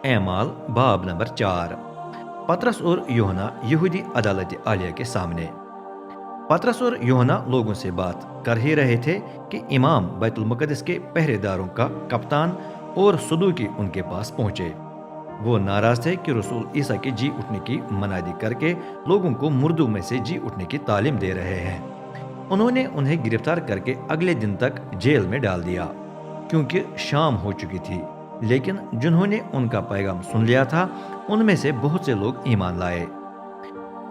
اعمال باب نمبر 4۔ پطرس اور یوحنا یہودی عدالت عالیہ کے سامنے۔ پطرس اور یوحنا لوگوں سے بات کر ہی رہے تھے کہ امام بیت المقدس کے پہرے داروں کا کپتان اور صدوقی ان کے پاس پہنچے۔ وہ ناراض تھے کہ رسول عیسیٰ کے جی اٹھنے کی منادی کر کے لوگوں کو مردوں میں سے جی اٹھنے کی تعلیم دے رہے ہیں۔ انہوں نے انہیں گرفتار کر کے اگلے دن تک جیل میں ڈال دیا، کیونکہ شام ہو چکی تھی۔ لیکن جنہوں نے ان کا پیغام سن لیا تھا ان میں سے بہت سے لوگ ایمان لائے۔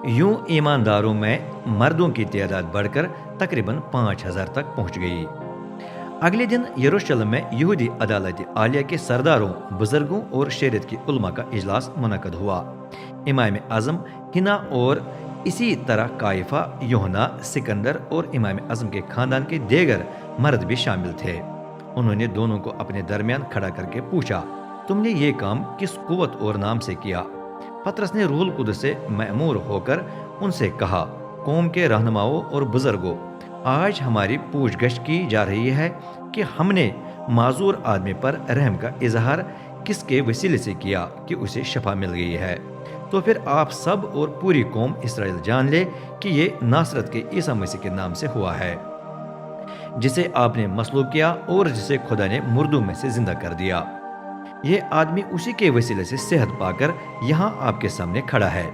یوں ایمانداروں میں مردوں کی تعداد بڑھ کر تقریباً 5000 تک پہنچ گئی۔ اگلے دن یروشلم میں یہودی عدالت عالیہ کے سرداروں، بزرگوں اور شریعت کی علماء کا اجلاس منعقد ہوا۔ امام اعظم حنا اور اسی طرح کائفہ، یوحنا، سکندر اور امام اعظم کے خاندان کے دیگر مرد بھی شامل تھے۔ انہوں نے دونوں کو اپنے درمیان کھڑا کر کے پوچھا، تم نے یہ کام کس قوت اور نام سے کیا؟ پطرس نے روح القدس سے مأمور ہو کر ان سے کہا، قوم کے رہنماؤں اور بزرگوں، آج ہماری پوچھ گچھ کی جا رہی ہے کہ ہم نے معذور آدمی پر رحم کا اظہار کس کے وسیلے سے کیا کہ اسے شفا مل گئی ہے۔ تو پھر آپ سب اور پوری قوم اسرائیل جان لے کہ یہ ناصرت کے عیسیٰ مسیح کے نام سے ہوا ہے، جسے آپ نے مصلوب کیا اور جسے خدا نے مردوں میں سے زندہ کر دیا۔ یہ آدمی اسی کے وسیلے سے صحت پا کر یہاں آپ کے سامنے کھڑا ہے۔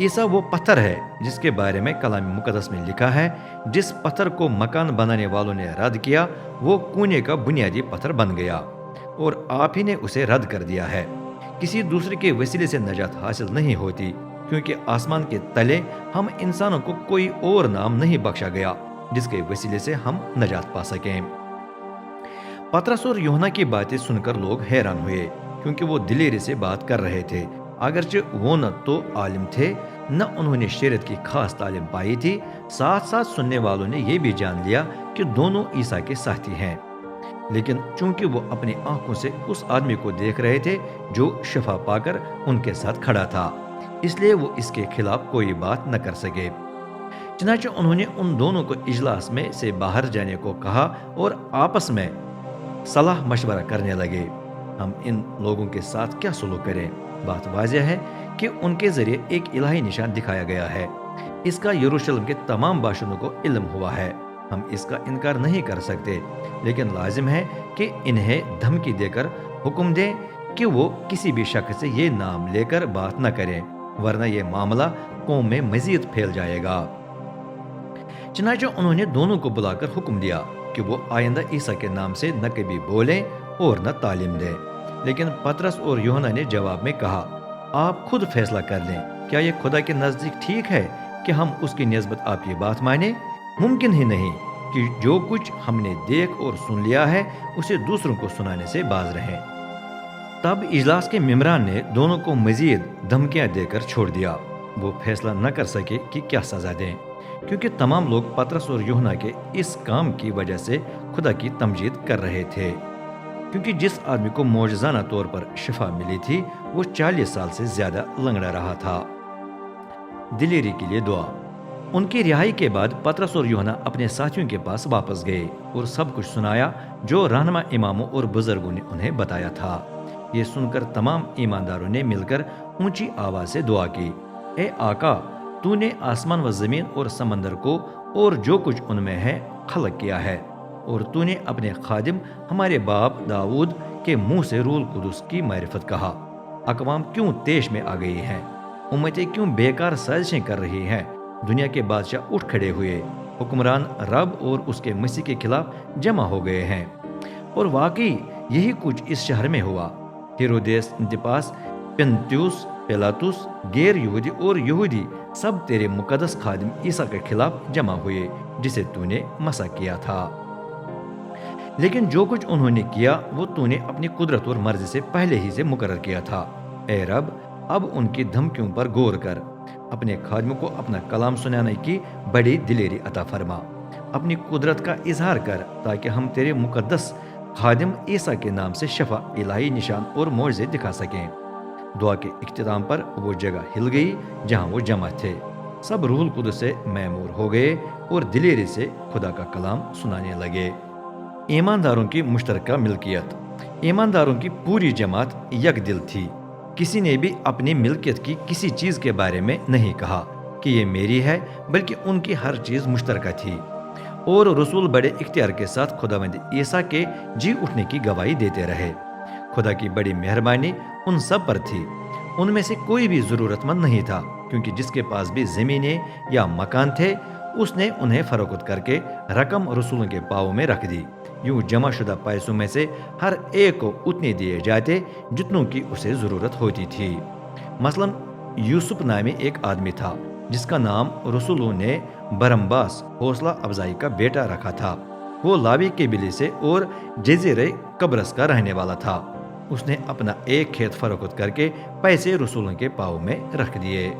عیسیٰ وہ پتھر ہے جس کے بارے میں کلام مقدس میں لکھا ہے، جس پتھر کو مکان بنانے والوں نے رد کیا وہ کونے کا بنیادی پتھر بن گیا، اور آپ ہی نے اسے رد کر دیا ہے۔ کسی دوسرے کے وسیلے سے نجات حاصل نہیں ہوتی، کیونکہ آسمان کے تلے ہم انسانوں کو کوئی اور نام نہیں بخشا گیا جس کے وسیلے سے ہم نجات پا سکیں۔ پطرس اور یوحنا کی باتیں سن کر لوگ حیران ہوئے، کیونکہ وہ دلیری سے بات کر رہے تھے۔ اگرچہ وہ نہ تو عالم تھے نہ انہوں نے شریعت کی خاص تعلیم پائی تھی، ساتھ ساتھ سننے والوں نے یہ بھی جان لیا کہ دونوں عیسیٰ کے ساتھی ہیں۔ لیکن چونکہ وہ اپنی آنکھوں سے اس آدمی کو دیکھ رہے تھے جو شفا پا کر ان کے ساتھ کھڑا تھا، اس لیے وہ اس کے خلاف کوئی بات نہ کر سکے۔ چنانچہ انہوں نے ان دونوں کو اجلاس میں سے باہر جانے کو کہا اور آپس میں صلاح مشورہ کرنے لگے، ہم ان لوگوں کے ساتھ کیا سلوک کریں؟ بات واضح ہے کہ ان کے ذریعے ایک الہی نشان دکھایا گیا ہے۔ اس کا یروشلم کے تمام باشندوں کو علم ہوا ہے، ہم اس کا انکار نہیں کر سکتے، لیکن لازم ہے کہ انہیں دھمکی دے کر حکم دیں کہ وہ کسی بھی شخص سے یہ نام لے کر بات نہ کریں، ورنہ یہ معاملہ قوم میں مزید پھیل جائے گا۔ چنانچہ انہوں نے دونوں کو بلا کر حکم دیا کہ وہ آئندہ عیسیٰ کے نام سے نہ کبھی بولیں اور نہ تعلیم دیں۔ لیکن پطرس اور یوحنا نے جواب میں کہا، آپ خود فیصلہ کر لیں، کیا یہ خدا کے نزدیک ٹھیک ہے کہ ہم اس کی نسبت آپ کی بات مانیں؟ ممکن ہی نہیں کہ جو کچھ ہم نے دیکھ اور سن لیا ہے اسے دوسروں کو سنانے سے باز رہیں۔ تب اجلاس کے ممبران نے دونوں کو مزید دھمکیاں دے کر چھوڑ دیا۔ وہ فیصلہ نہ کر سکے کہ کیا سزا دیں، کیونکہ تمام لوگ پطرس اور یوحنا کے اس کام کی وجہ سے خدا کی تمجید کر رہے تھے، کیونکہ جس آدمی کو معجزانہ طور پر شفا ملی تھی وہ 40 سال سے زیادہ لنگڑا رہا تھا۔ دلیری کے لیے دعا۔ ان کی رہائی کے بعد پطرس اور یوحنا اپنے ساتھیوں کے پاس واپس گئے اور سب کچھ سنایا جو رہنما اماموں اور بزرگوں نے انہیں بتایا تھا۔ یہ سن کر تمام ایمانداروں نے مل کر اونچی آواز سے دعا کی، اے آقا، تو نے آسمان و زمین اور سمندر کو اور جو کچھ ان میں ہے خلق کیا ہے، اور تو نے اپنے خادم ہمارے باپ داؤد کے منہ سے روح القدس کی معرفت کہا۔ اقوام کیوں طیش میں آ گئی ہیں، امتیں کیوں بیکار سازشیں کر رہی ہیں، دنیا کے بادشاہ اٹھ کھڑے ہوئے، حکمران رب اور اس کے مسیح کے خلاف جمع ہو گئے ہیں۔ اور واقعی یہی کچھ اس شہر میں ہوا۔ ہیرودیس انتپاس، پنتیوس پیلاطس، غیر یہودی اور یہودی سب تیرے مقدس خادم عیسیٰ کے خلاف جمع ہوئے جسے تو نے مسح کیا تھا۔ لیکن جو کچھ انہوں نے کیا وہ تو نے اپنی قدرت اور مرضی سے پہلے ہی سے مقرر کیا تھا۔ اے رب، اب ان کی دھمکیوں پر غور کر، اپنے خادموں کو اپنا کلام سنانے کی بڑی دلیری عطا فرما، اپنی قدرت کا اظہار کر تاکہ ہم تیرے مقدس خادم عیسیٰ کے نام سے شفا، الہی نشان اور معجزے دکھا سکیں۔ دعا کے اختتام پر وہ جگہ ہل گئی جہاں وہ جمع تھے، سب روح القدس سے مأمور ہو گئے اور دلیری سے خدا کا کلام سنانے لگے۔ ایمانداروں کی مشترکہ ملکیت۔ ایمانداروں کی پوری جماعت یک دل تھی، کسی نے بھی اپنی ملکیت کی کسی چیز کے بارے میں نہیں کہا کہ یہ میری ہے، بلکہ ان کی ہر چیز مشترکہ تھی۔ اور رسول بڑے اختیار کے ساتھ خداوند عیسیٰ کے جی اٹھنے کی گواہی دیتے رہے۔ خدا کی بڑی مہربانی ان سب پر تھی۔ ان میں سے کوئی بھی ضرورت مند نہیں تھا، کیونکہ جس کے پاس بھی زمینیں یا مکان تھے اس نے انہیں فروخت کر کے رقم رسولوں کے پاؤں میں رکھ دی۔ یوں جمع شدہ پیسوں میں سے ہر ایک کو اتنے دیے جاتے جتنوں کی اسے ضرورت ہوتی تھی۔ مثلا یوسف نامی ایک آدمی تھا جس کا نام رسولوں نے برمباس حوصلہ افزائی کا بیٹا رکھا تھا۔ وہ لاوی قبیلے سے اور جزیرے قبرص کا رہنے والا تھا۔ اس نے اپنا ایک کھیت فروخت کر کے پیسے رسولوں کے پاؤں میں رکھ دیے۔